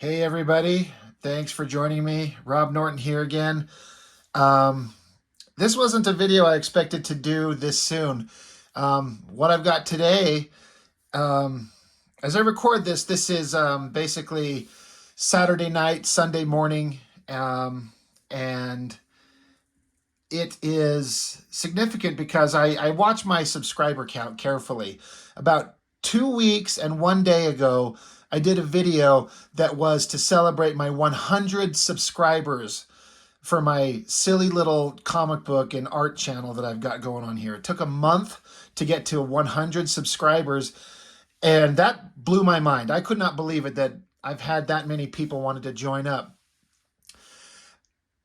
Hey everybody, thanks for joining me. Rob Norton here again. Um, this wasn't a video I expected to do this soon. What I've got today, um, as I record this, this is basically Saturday night, Sunday morning, and it is significant because I watch my subscriber count carefully. About 2 weeks and 1 day ago, I did a video that was to celebrate my 100 subscribers for my silly little comic book and art channel that I've got going on here. It took a month to get to 100 subscribers, and that blew my mind. I could not believe it that I've had that many people wanted to join up.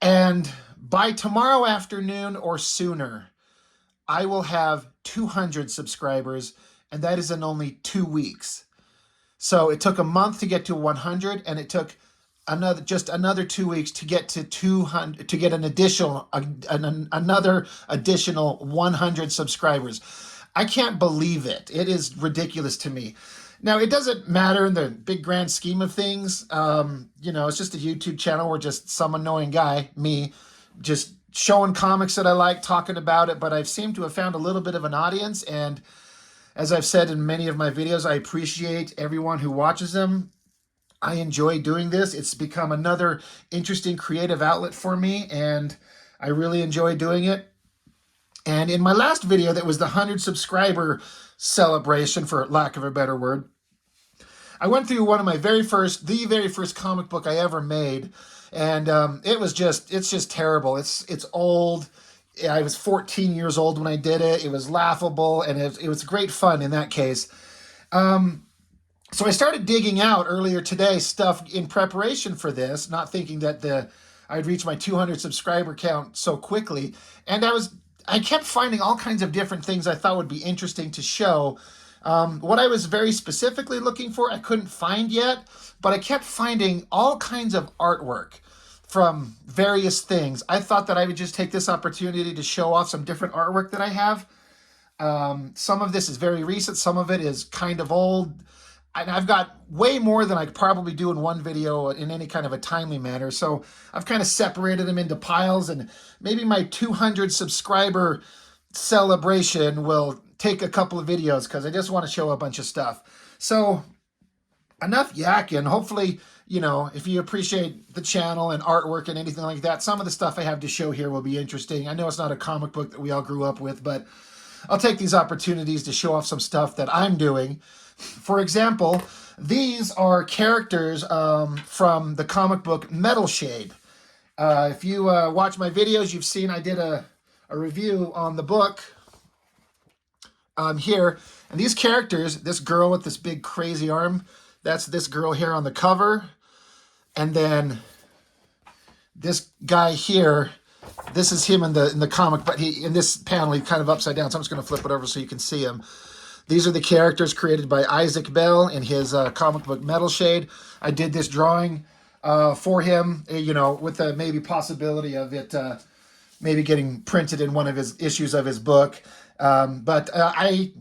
And by tomorrow afternoon or sooner, I will have 200 subscribers, and that is in only 2 weeks. So it took a month to get to 100, and it took another 2 weeks to get to 200, to get another additional 100 subscribers. I can't believe it. It is ridiculous to me. Now, it doesn't matter in the big grand scheme of things. It's just a YouTube channel where just some annoying guy, me, just showing comics that I like, talking about it. But I've seemed to have found a little bit of an audience. And as I've said in many of my videos, I appreciate everyone who watches them. I enjoy doing this. It's become another interesting creative outlet for me, and I really enjoy doing it. And in my last video, that was the 100 subscriber celebration, for lack of a better word, I went through the very first comic book I ever made, and it's just terrible. It's old. I was 14 years old when I did it. It was laughable, and it was great fun in that case. So I started digging out earlier today stuff in preparation for this, not thinking that I'd reach my 200 subscriber count so quickly, and I kept finding all kinds of different things I thought would be interesting to show. What I was very specifically looking for, I couldn't find yet, but I kept finding all kinds of artwork from various things. I thought that I would just take this opportunity to show off some different artwork that I have. Some of this is very recent, some of it is kind of old. And I've got way more than I could probably do in one video in any kind of a timely manner. So I've kind of separated them into piles, and maybe my 200 subscriber celebration will take a couple of videos because I just want to show a bunch of stuff. So enough yakking. Hopefully, if you appreciate the channel and artwork and anything like that, some of the stuff I have to show here will be interesting. I know it's not a comic book that we all grew up with, but I'll take these opportunities to show off some stuff that I'm doing. For example, these are characters from the comic book Metal Shade. If you watch my videos, you've seen I did a review on the book here. And these characters, this girl with this big crazy arm, that's this girl here on the cover. And then this guy here, this is him in the comic, but in this panel, he's kind of upside down. So I'm just going to flip it over so you can see him. These are the characters created by Isaac Bell in his comic book Metal Shade. I did this drawing for him, with the maybe possibility of it maybe getting printed in one of his issues of his book. But I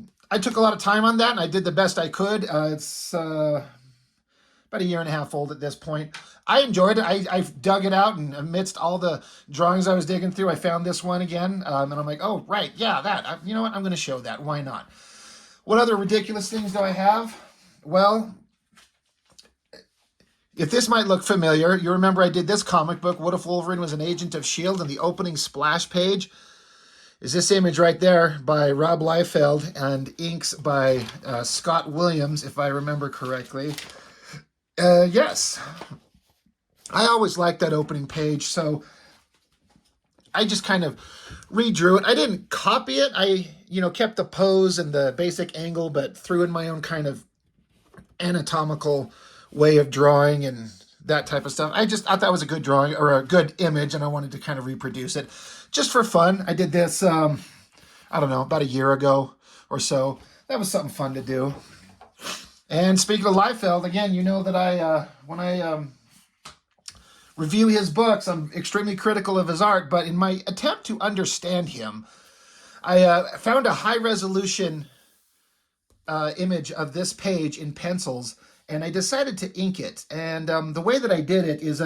took a lot of time on that, and I did the best I could. It's about a year and a half old at this point. I enjoyed it. I dug it out, and amidst all the drawings I was digging through, I found this one again. And I'm like, oh, right, yeah, that. You know what? I'm going to show that. Why not? What other ridiculous things do I have? Well, if this might look familiar, you remember I did this comic book, What If Wolverine Was an Agent of S.H.I.E.L.D., and the opening splash page is this image right there by Rob Liefeld and inks by Scott Williams, if I remember correctly. Yes. I always liked that opening page, so I just kind of redrew it. I didn't copy it. I, kept the pose and the basic angle, but threw in my own kind of anatomical way of drawing and that type of stuff. I thought that was a good drawing or a good image, and I wanted to kind of reproduce it just for fun. I did this, I don't know, about a year ago or so. That was something fun to do. And speaking of Liefeld, again, you know that when I review his books, I'm extremely critical of his art, but in my attempt to understand him, I found a high-resolution image of this page in pencils, and I decided to ink it. And the way that I did it is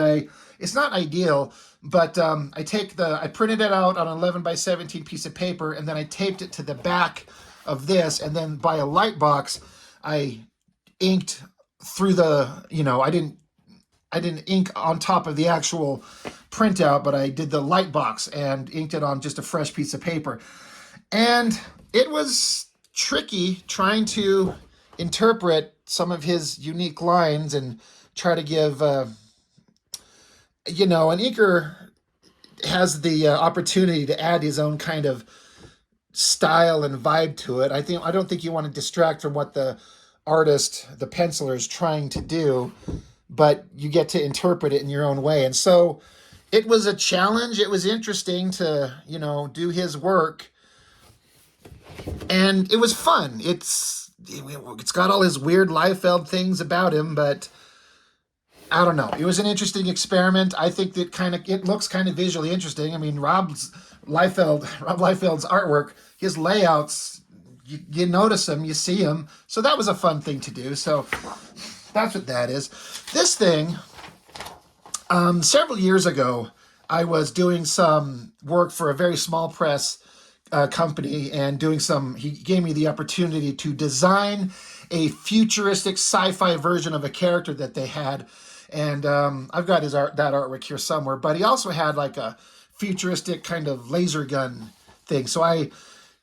it's not ideal, but I printed it out on an 11 by 17 piece of paper, and then I taped it to the back of this, and then by a light box, I inked through I didn't ink on top of the actual printout, but I did the light box and inked it on just a fresh piece of paper. And it was tricky trying to interpret some of his unique lines and try to give, an inker has the opportunity to add his own kind of style and vibe to it. I don't think you want to distract from what the artist, the penciler, is trying to do, but you get to interpret it in your own way. And so it was a challenge. It was interesting to, do his work, and it was fun. It's got all his weird Liefeld things about him, but I don't know. It was an interesting experiment. I think that it looks kind of visually interesting. I mean, Rob Liefeld's artwork, his layouts, you notice them, you see them. So that was a fun thing to do. So that's what that is. This thing, several years ago, I was doing some work for a very small press company and he gave me the opportunity to design a futuristic sci-fi version of a character that they had. And I've got that artwork here somewhere, but he also had like a futuristic kind of laser gun thing. So I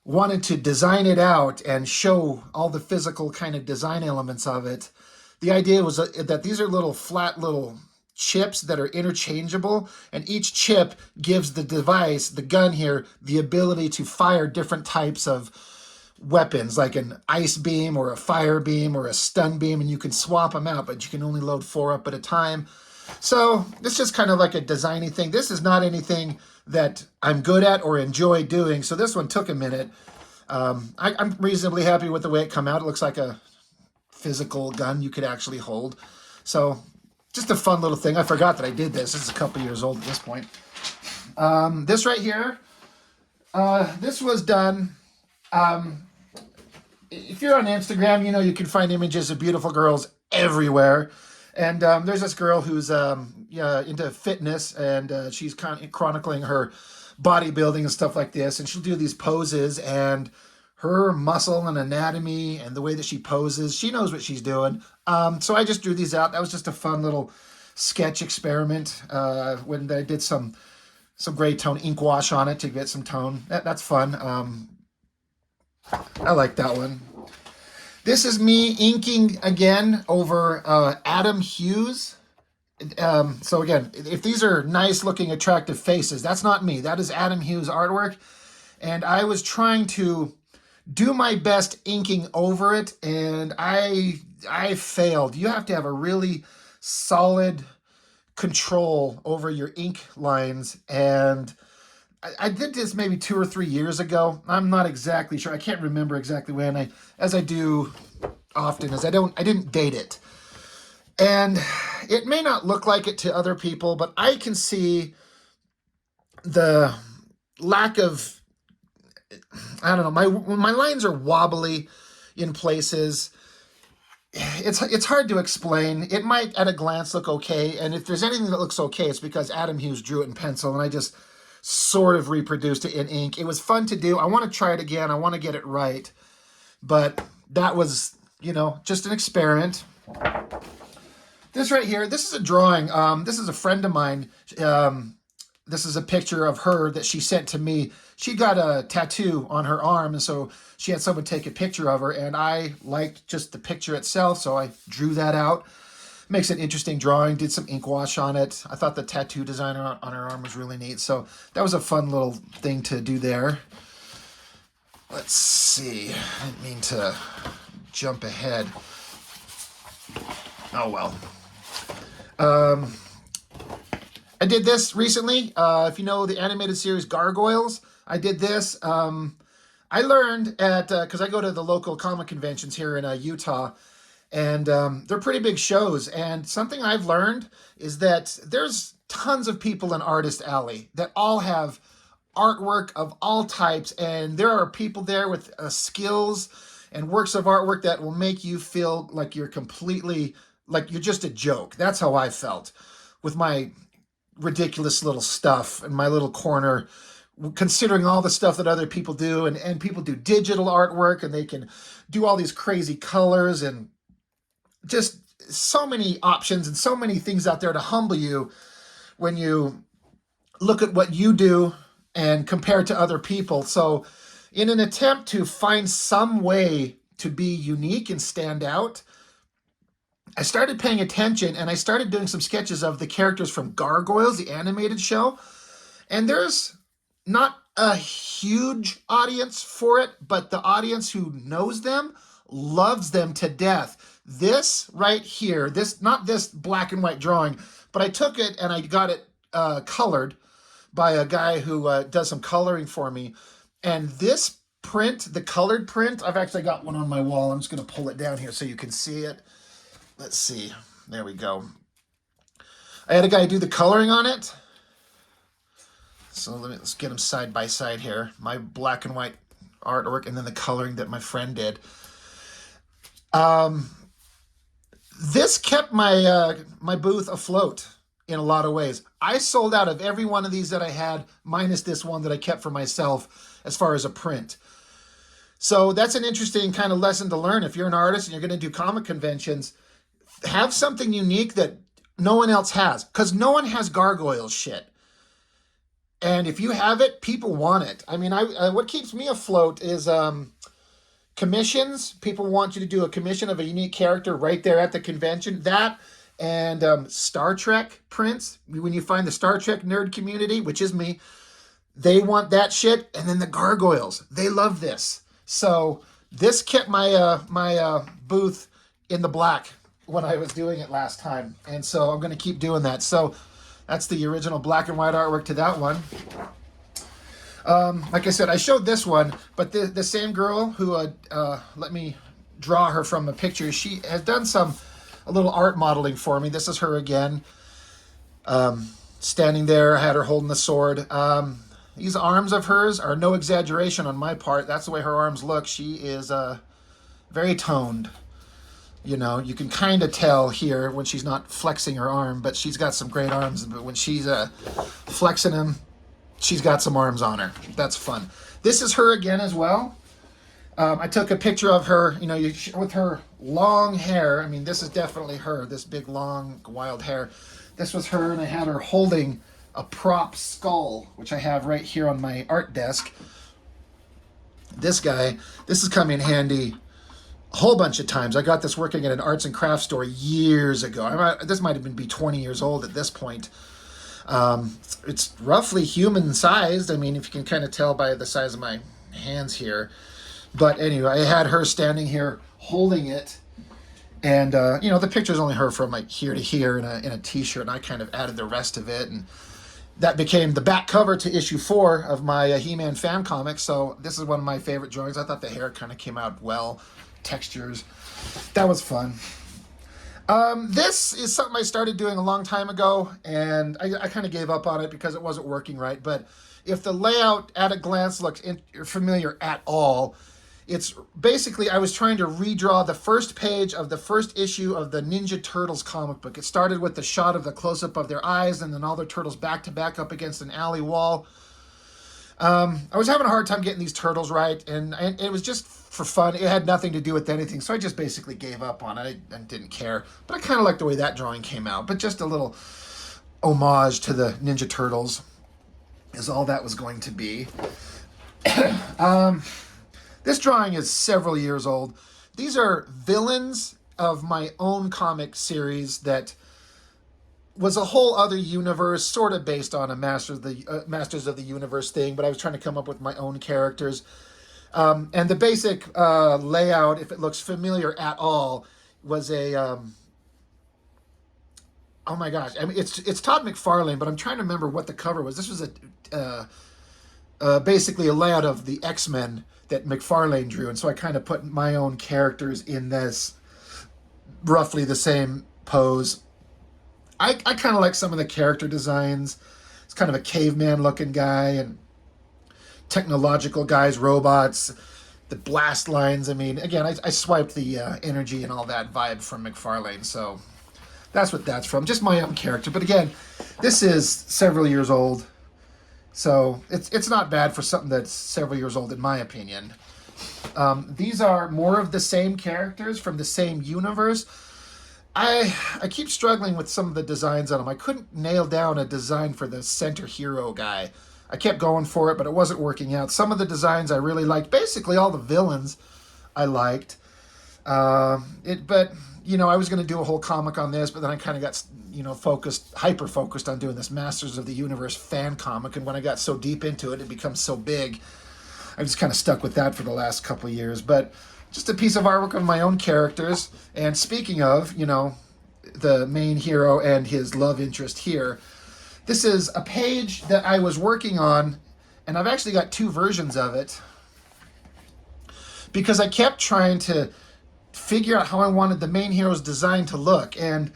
wanted to design it out and show all the physical kind of design elements of it. The idea was that these are flat little chips that are interchangeable, and each chip gives the device, the gun here, the ability to fire different types of weapons, like an ice beam or a fire beam or a stun beam, and you can swap them out, but you can only load 4 up at a time. So it's just kind of like a designy thing. This is not anything that I'm good at or enjoy doing, so this one took a minute. I'm reasonably happy with the way it came out. It looks like a physical gun you could actually hold. So just a fun little thing. I forgot that I did this. This is a couple years old at this point. This right here, this was done. If you're on Instagram, you can find images of beautiful girls everywhere. And there's this girl who's into fitness, and she's chronicling her bodybuilding and stuff like this. And she'll do these poses, and her muscle and anatomy and the way that she poses, she knows what she's doing. So I just drew these out. That was just a fun little sketch experiment when I did some gray tone ink wash on it to get some tone. That's fun. I like that one. This is me inking again over Adam Hughes. So again, if these are nice looking, attractive faces, that's not me. That is Adam Hughes artwork. And I was trying to do my best inking over it, and I failed. You have to have a really solid control over your ink lines, and I did this maybe 2 or 3 years ago. I'm not exactly sure. I can't remember exactly when. As I do often, I didn't date it. And it may not look like it to other people, but I can see the lack of, I don't know, my lines are wobbly in places. It's hard to explain. It might at a glance look okay, and if there's anything that looks okay, it's because Adam Hughes drew it in pencil, and I just sort of reproduced it in ink. It was fun to do. I want to try it again. I want to get it right. But that was, just an experiment. This right here, this is a drawing. This is a friend of mine. This is a picture of her that she sent to me. She got a tattoo on her arm, and so she had someone take a picture of her, and I liked just the picture itself, so I drew that out. Makes an interesting drawing, did some ink wash on it. I thought the tattoo design on her arm was really neat, so that was a fun little thing to do there. Let's see. I didn't mean to jump ahead. Oh, well. I did this recently. If you know the animated series Gargoyles, I did this. I learned because I go to the local comic conventions here in Utah, and they're pretty big shows. And something I've learned is that there's tons of people in Artist Alley that all have artwork of all types, and there are people there with skills and works of artwork that will make you feel like you're completely like you're just a joke. That's how I felt with my ridiculous little stuff in my little corner, considering all the stuff that other people do, and people do digital artwork and they can do all these crazy colors and just so many options and so many things out there to humble you when you look at what you do and compare it to other people. So, in an attempt to find some way to be unique and stand out, I started paying attention and I started doing some sketches of the characters from Gargoyles, the animated show. And there's not a huge audience for it, but the audience who knows them loves them to death. This right here, this, not this black and white drawing, but I took it and I got it colored by a guy who does some coloring for me. And this print, the colored print, I've actually got one on my wall. I'm just going to pull it down here so you can see it. Let's see. There we go. I had a guy do the coloring on it. So let's get them side by side here. My black and white artwork and then the coloring that my friend did. This kept my my booth afloat in a lot of ways. I sold out of every one of these that I had, minus this one that I kept for myself as far as a print. So that's an interesting kind of lesson to learn. If you're an artist and you're going to do comic conventions, have something unique that no one else has, because no one has Gargoyles shit. And if you have it, people want it. I mean, what keeps me afloat is commissions. People want you to do a commission of a unique character right there at the convention. That and Star Trek prints. When you find the Star Trek nerd community, which is me, they want that shit. And then the Gargoyles, they love this. So this kept my my booth in the black when I was doing it last time. And so I'm going to keep doing that. So that's the original black and white artwork to that one. Like I said, I showed this one, but the same girl who let me draw her from a picture, she has done a little art modeling for me. This is her again, standing there. I had her holding the sword. These arms of hers are no exaggeration on my part. That's the way her arms look. She is very toned. You know, you can kind of tell here when she's not flexing her arm, but she's got some great arms. But when she's flexing them, she's got some arms on her. That's fun. This is her again as well. I took a picture of her, you know, with her long hair. I mean, this is definitely her, this big, long, wild hair. This was her, and I had her holding a prop skull, which I have right here on my art desk. This guy, this has come in handy a whole bunch of times. I got this working at an arts and crafts store years ago. This might have been 20 years old at this point. It's roughly human sized. I mean, if you can kind of tell by the size of my hands here. But anyway, I had her standing here holding it. And, you know, the picture's only her from like here to here in a t-shirt. And I kind of added the rest of it. And that became the back cover to issue 4 of my He-Man fan comic. So this is one of my favorite drawings. I thought the hair kind of came out well. Textures. That was fun. This is something I started doing a long time ago, and I kind of gave up on it because it wasn't working right. But if the layout at a glance looks familiar at all, it's basically I was trying to redraw the first page of the first issue of the Ninja Turtles comic book. It started with the shot of the close-up of their eyes and then all their turtles back to back up against an alley wall. I was having a hard time getting these turtles right, and it was just for fun. It had nothing to do with anything, so I just basically gave up on it and didn't care. But I kind of liked the way that drawing came out. But just a little homage to the Ninja Turtles is all that was going to be. This drawing is several years old. These are villains of my own comic series that was a whole other universe, sort of based on a Masters of the Universe thing, but I was trying to come up with my own characters. And the basic layout, if it looks familiar at all, was a... oh my gosh, I mean, it's Todd McFarlane, but I'm trying to remember what the cover was. This was basically a layout of the X-Men that McFarlane drew, and so I kind of put my own characters in this roughly the same pose. I kind of like some of the character designs. It's kind of a caveman looking guy and technological guys, robots, the blast lines. I mean, again, I swiped the energy and all that vibe from McFarlane. So That's what that's from. Just my own character. But again, this is several years old. So it's not bad for something that's several years old, in my opinion. These are more of the same characters from the same universe. I keep struggling with some of the designs on them. I couldn't nail down a design for the center hero guy. I kept going for it, but it wasn't working out. Some of the designs I really liked. Basically, all the villains I liked. But you know, I was going to do a whole comic on this, but then I kind of got, you know, hyper focused on doing this Masters of the Universe fan comic, and when I got so deep into it, it becomes so big. I just kind of stuck with that for the last couple of years. But just a piece of artwork of my own characters. And speaking of, you know, the main hero and his love interest here, this is a page that I was working on, and I've actually got two versions of it because I kept trying to figure out how I wanted the main hero's design to look. And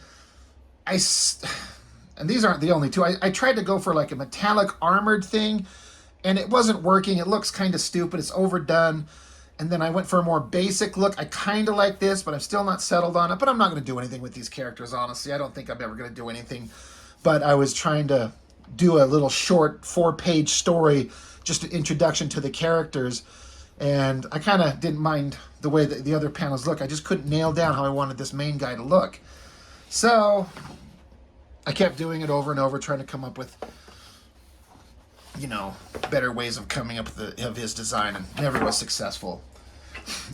these aren't the only two. I tried to go for like a metallic armored thing, and it wasn't working. It looks kind of stupid. It's overdone. And then I went for a more basic look. I kind of like this, but I'm still not settled on it. But I'm not going to do anything with these characters, honestly. I don't think I'm ever going to do anything. But I was trying to do a little short 4-page story, just an introduction to the characters. And I kind of didn't mind the way that the other panels look. I just couldn't nail down how I wanted this main guy to look. So I kept doing it over and over, trying to come up with, you know, better ways of coming up with of his design, and never was successful.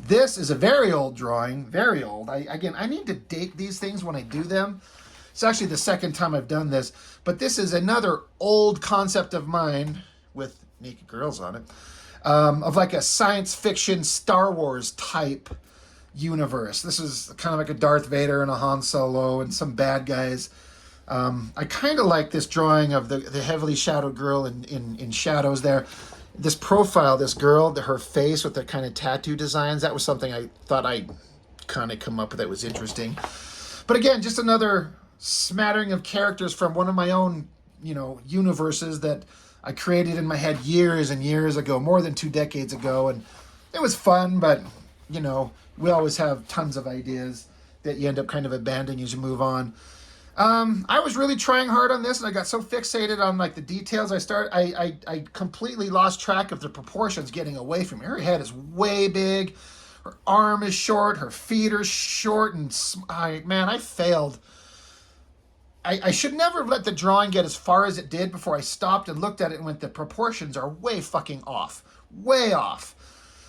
This is a very old drawing, very old. I need to date these things when I do them. It's actually the second time I've done this, but this is another old concept of mine with naked girls on it, of like a science fiction Star Wars type universe. This is kind of like a Darth Vader and a Han Solo and some bad guys. I kind of like this drawing of the heavily shadowed girl in shadows there. This profile, this girl, her face with the kind of tattoo designs, that was something I thought I'd kind of come up with that was interesting. But again, just another smattering of characters from one of my own, you know, universes that I created in my head years and years ago, more than 2 decades ago. And it was fun, but, you know, we always have tons of ideas that you end up kind of abandoning as you move on. I was really trying hard on this, and I got so fixated on like the details. I completely lost track of the proportions getting away from me. Her head is way big, her arm is short, her feet are short, and man, I failed. I should never have let the drawing get as far as it did before I stopped and looked at it and went, the proportions are way fucking off. Way off.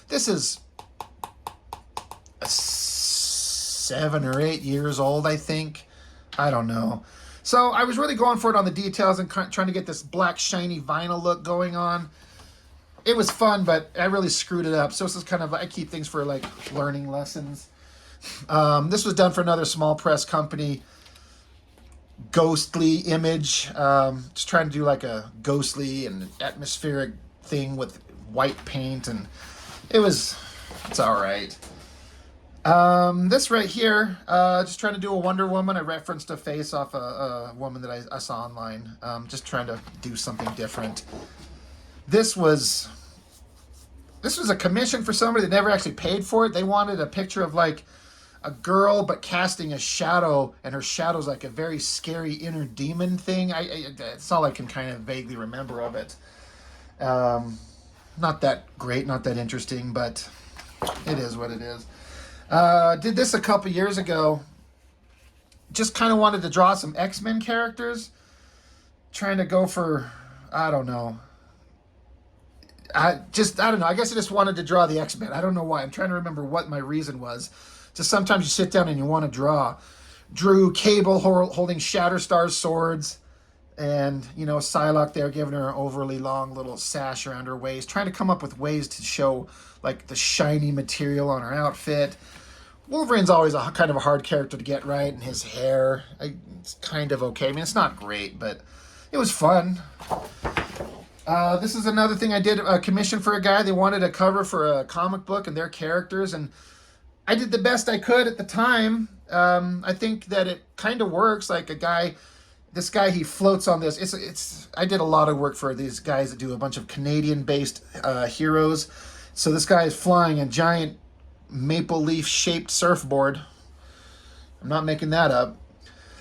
This is 7 or 8 years old, I think. I don't know. So I was really going for it on the details and trying to get this black shiny vinyl look going on. It was fun, but I really screwed it up. So this is kind of, I keep things for like learning lessons. This was done for another small press company, Ghostly Image. Just trying to do like a ghostly and atmospheric thing with white paint, and it's all right. This right here, just trying to do a Wonder Woman. I referenced a face off a woman that I saw online. Just trying to do something different. This was a commission for somebody that never actually paid for it. They wanted a picture of like a girl, but casting a shadow, and her shadow's like a very scary inner demon thing. That's all I can kind of vaguely remember of it. Not that great, not that interesting, but it is what it is. Did this a couple years ago. Just kind of wanted to draw some X-Men characters. Trying to go for, I don't know. I don't know. I guess I just wanted to draw the X-Men. I don't know why. I'm trying to remember what my reason was. Just sometimes you sit down and you want to draw. Drew Cable holding Shatterstar's swords. And, you know, Psylocke there giving her an overly long little sash around her waist. Trying to come up with ways to show, like, the shiny material on her outfit. Wolverine's always a kind of a hard character to get right. And his hair, it's kind of okay. I mean, it's not great, but it was fun. This is another thing I did, a commission for a guy. They wanted a cover for a comic book and their characters. And I did the best I could at the time. I think that it kind of works. Like this guy, he floats on this. I did a lot of work for these guys that do a bunch of Canadian-based heroes. So this guy is flying a giant maple leaf-shaped surfboard. I'm not making that up.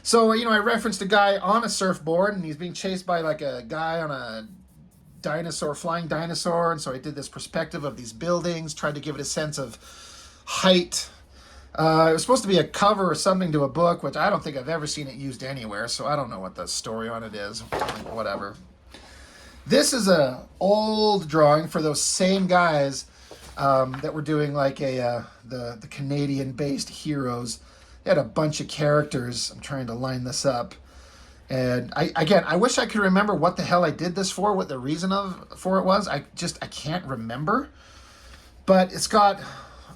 So, I referenced a guy on a surfboard, and he's being chased by like a guy on a dinosaur, flying dinosaur. And so I did this perspective of these buildings, tried to give it a sense of height. It was supposed to be a cover or something to a book, which I don't think I've ever seen it used anywhere, so I don't know what the story on it is. Whatever. This is a old drawing for those same guys that were doing like the Canadian-based Heroes. They had a bunch of characters. I'm trying to line this up. And I wish I could remember what the hell I did this for, what the reason for it was. I can't remember. But it's got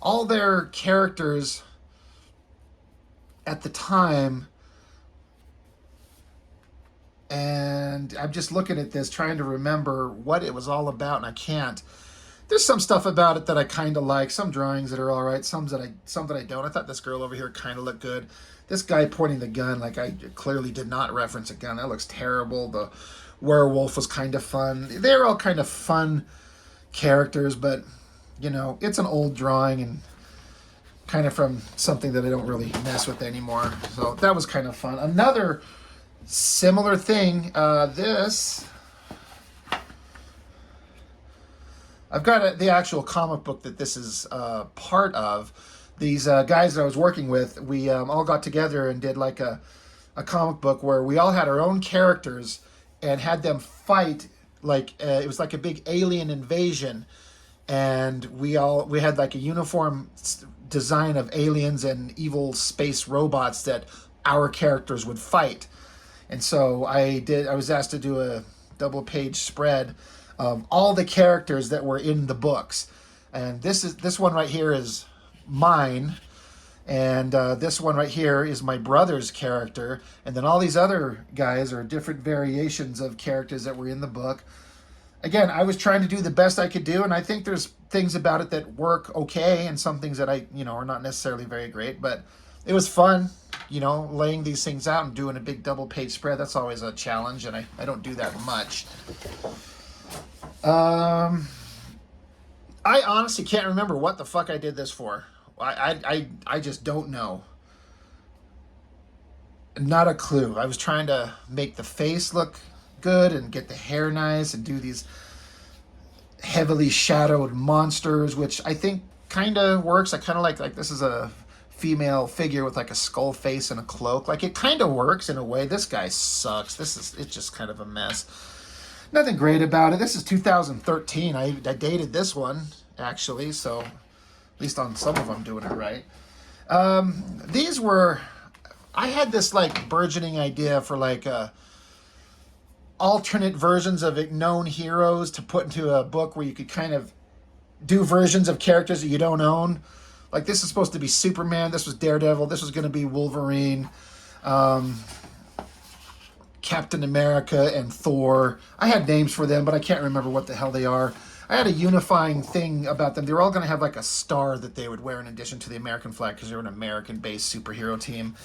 all their characters at the time, and I'm just looking at this trying to remember what it was all about, and I can't. There's some stuff about it that I kind of like, some drawings that are all right, some that I don't. I thought this girl over here kind of looked good. This guy pointing the gun, like, I clearly did not reference a gun. That looks terrible. The werewolf was kind of fun. They're all kind of fun characters, but it's an old drawing and kind of from something that I don't really mess with anymore. So that was kind of fun. Another similar thing, I've got the actual comic book that this is part of. These guys that I was working with, we all got together and did like a comic book where we all had our own characters and had them fight like it was like a big alien invasion, and we had like a uniform design of aliens and evil space robots that our characters would fight. And so I was asked to do a double page spread of all the characters that were in the books. And this one right here is mine, and this one right here is my brother's character, and then all these other guys are different variations of characters that were in the book. Again, I was trying to do the best I could do, and I think there's things about it that work okay, and some things that are not necessarily very great, but it was fun, laying these things out and doing a big double page spread. That's always a challenge, and I don't do that much. I honestly can't remember what the fuck I did this for. I just don't know. Not a clue. I was trying to make the face look good and get the hair nice and do these heavily shadowed monsters, which I think kind of works. I kind of like this is a female figure with like a skull face and a cloak. Like, it kind of works in a way. This guy sucks. It's just kind of a mess. Nothing great about it. This is 2013. I dated this one, actually, so at least on some of them doing it right. I had this like burgeoning idea for like alternate versions of known heroes to put into a book where you could kind of do versions of characters that you don't own. Like, this is supposed to be Superman, this was Daredevil, this was going to be Wolverine, Captain America, and Thor. I had names for them, but I can't remember what the hell they are. I had a unifying thing about them. They were all going to have like a star that they would wear in addition to the American flag, because they're an American-based superhero team.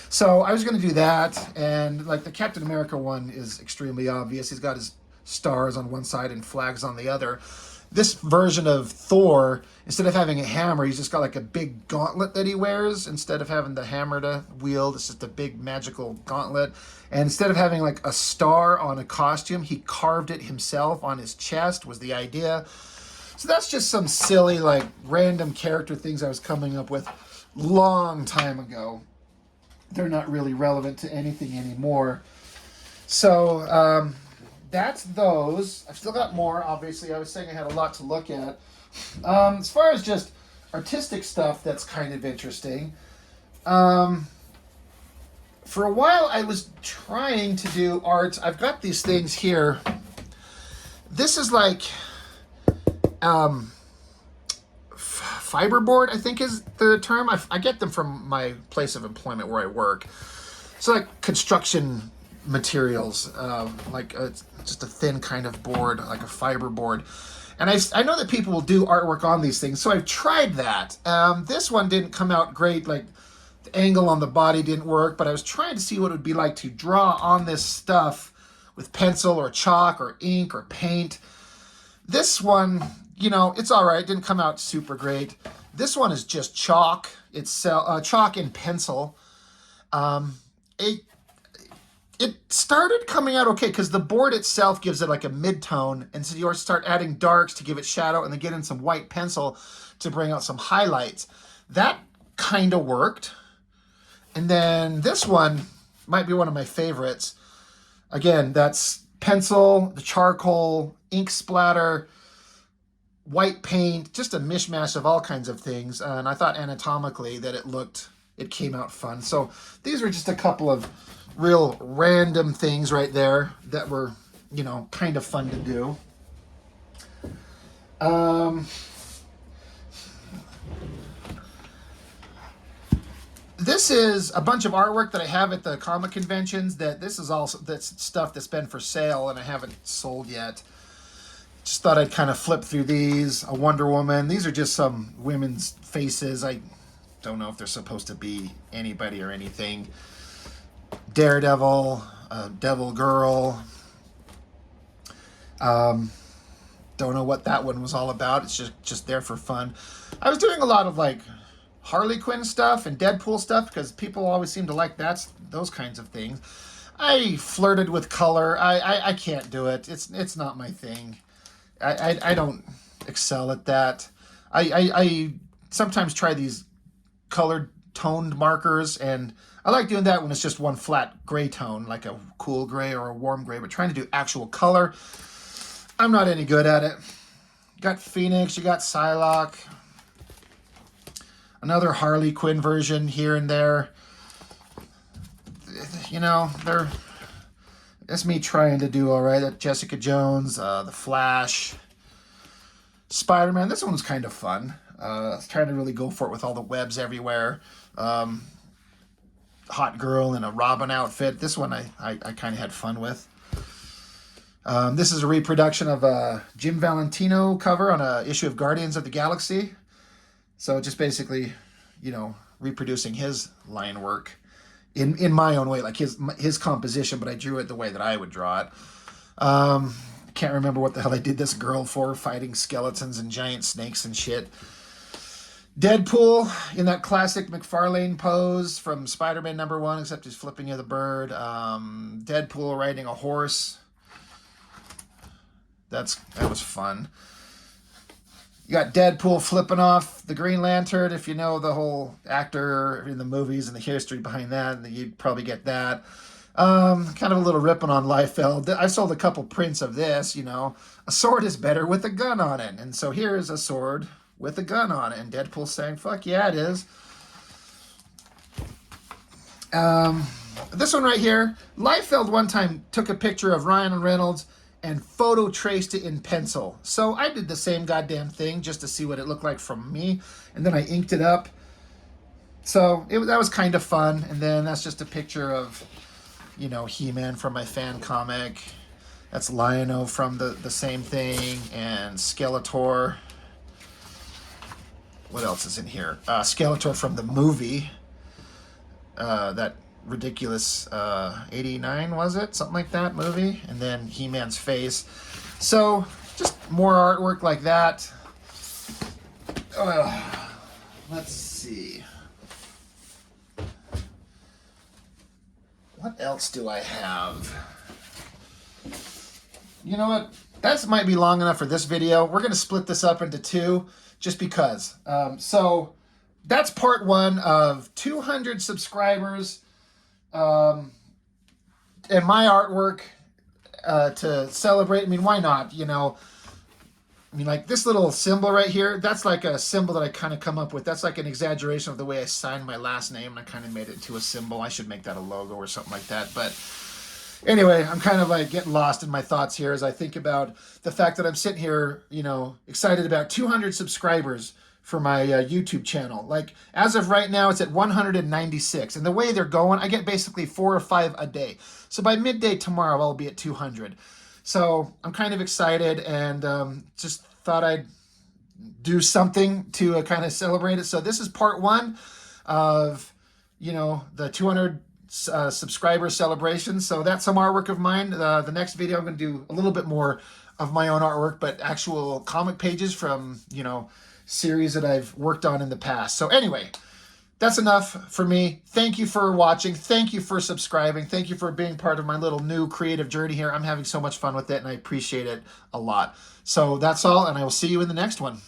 So I was going to do that, and like the Captain America one is extremely obvious. He's got his stars on one side and flags on the other. This version of Thor, instead of having a hammer, he's just got like a big gauntlet that he wears. Instead of having the hammer to wield, it's just a big magical gauntlet. And instead of having like a star on a costume, he carved it himself on his chest, was the idea. So that's just some silly, like, random character things I was coming up with long time ago. They're not really relevant to anything anymore. So that's those. I've still got more, obviously. I was saying I had a lot to look at. As far as just artistic stuff that's kind of interesting, for a while I was trying to do art. I've got these things here. This is like fiberboard, I think is the term. I get them from my place of employment where I work. So like construction materials, just a thin kind of board, like a fiber board. And I know that people will do artwork on these things, so I've tried that. This one didn't come out great, like the angle on the body didn't work, but I was trying to see what it would be like to draw on this stuff with pencil or chalk or ink or paint. This one, it's all right. It didn't come out super great. This one is just chalk. It's chalk and pencil. it, it started coming out okay because the board itself gives it like a mid-tone, and so you start adding darks to give it shadow and then get in some white pencil to bring out some highlights. That kind of worked. And then this one might be one of my favorites. Again, that's pencil, the charcoal, ink splatter, white paint, just a mishmash of all kinds of things. And I thought anatomically that it came out fun. So these were just a couple of real random things right there that were, kind of fun to do. This is a bunch of artwork that I have at the comic conventions. That's stuff that's been for sale and I haven't sold yet. Just thought I'd kind of flip through these. A Wonder Woman. These are just some women's faces. I don't know if they're supposed to be anybody or anything. Daredevil, Devil Girl. Don't know what that one was all about. It's just there for fun. I was doing a lot of like Harley Quinn stuff and Deadpool stuff because people always seem to like those kinds of things. I flirted with color. I can't do it. It's not my thing. I don't excel at that. I sometimes try these colored toned markers, and I like doing that when it's just one flat gray tone, like a cool gray or a warm gray, but trying to do actual color, I'm not any good at it. You got Phoenix, you got Psylocke, another Harley Quinn version here and there. That's me trying to do all right. Jessica Jones, The Flash, Spider-Man. This one's kind of fun. I was trying to really go for it with all the webs everywhere. Hot girl in a Robin outfit. This one I kind of had fun with. This is a reproduction of a Jim Valentino cover on an issue of Guardians of the Galaxy. So just basically, reproducing his line work in my own way, like his composition, but I drew it the way that I would draw it. Can't remember what the hell I did this girl for, fighting skeletons and giant snakes and shit. Deadpool in that classic McFarlane pose from Spider-Man #1, except he's flipping you the bird. Deadpool riding a horse. That was fun. You got Deadpool flipping off the Green Lantern. If you know the whole actor in the movies and the history behind that, you'd probably get that. Kind of a little ripping on Liefeld. I sold a couple prints of this, a sword is better with a gun on it. And so here's a sword with a gun on it. And Deadpool saying, fuck yeah, it is. This one right here, Liefeld one time took a picture of Ryan Reynolds and photo traced it in pencil. So I did the same goddamn thing just to see what it looked like from me. And then I inked it up. So that was kind of fun. And then that's just a picture of, He-Man from my fan comic. That's Lion-O from the same thing. And Skeletor. What else is in here? Skeletor from the movie. That ridiculous 89, was it? Something like that movie. And then He-Man's face. So just more artwork like that. Let's see. What else do I have? You know what? That might be long enough for this video. We're going to split this up into two just because. So that's part one of 200 subscribers. And my artwork to celebrate. I mean, why not? Like this little symbol right here, that's like a symbol that I kind of come up with. That's like an exaggeration of the way I signed my last name, and I kind of made it into a symbol. I should make that a logo or something like that. But anyway, I'm kind of like getting lost in my thoughts here as I think about the fact that I'm sitting here, excited about 200 subscribers for my YouTube channel. Like, as of right now, it's at 196. And the way they're going, I get basically 4 or 5 a day. So by midday tomorrow, I'll be at 200. So I'm kind of excited and just thought I'd do something to kind of celebrate it. So this is part one of, the 200 subscriber celebration. So that's some artwork of mine. The next video, I'm going to do a little bit more of my own artwork, but actual comic pages from, series that I've worked on in the past. So anyway, That's enough for me. Thank you for watching. Thank you for subscribing. Thank you for being part of my little new creative journey here. I'm having so much fun with it, and I appreciate it a lot. So that's all, and I will see you in the next one.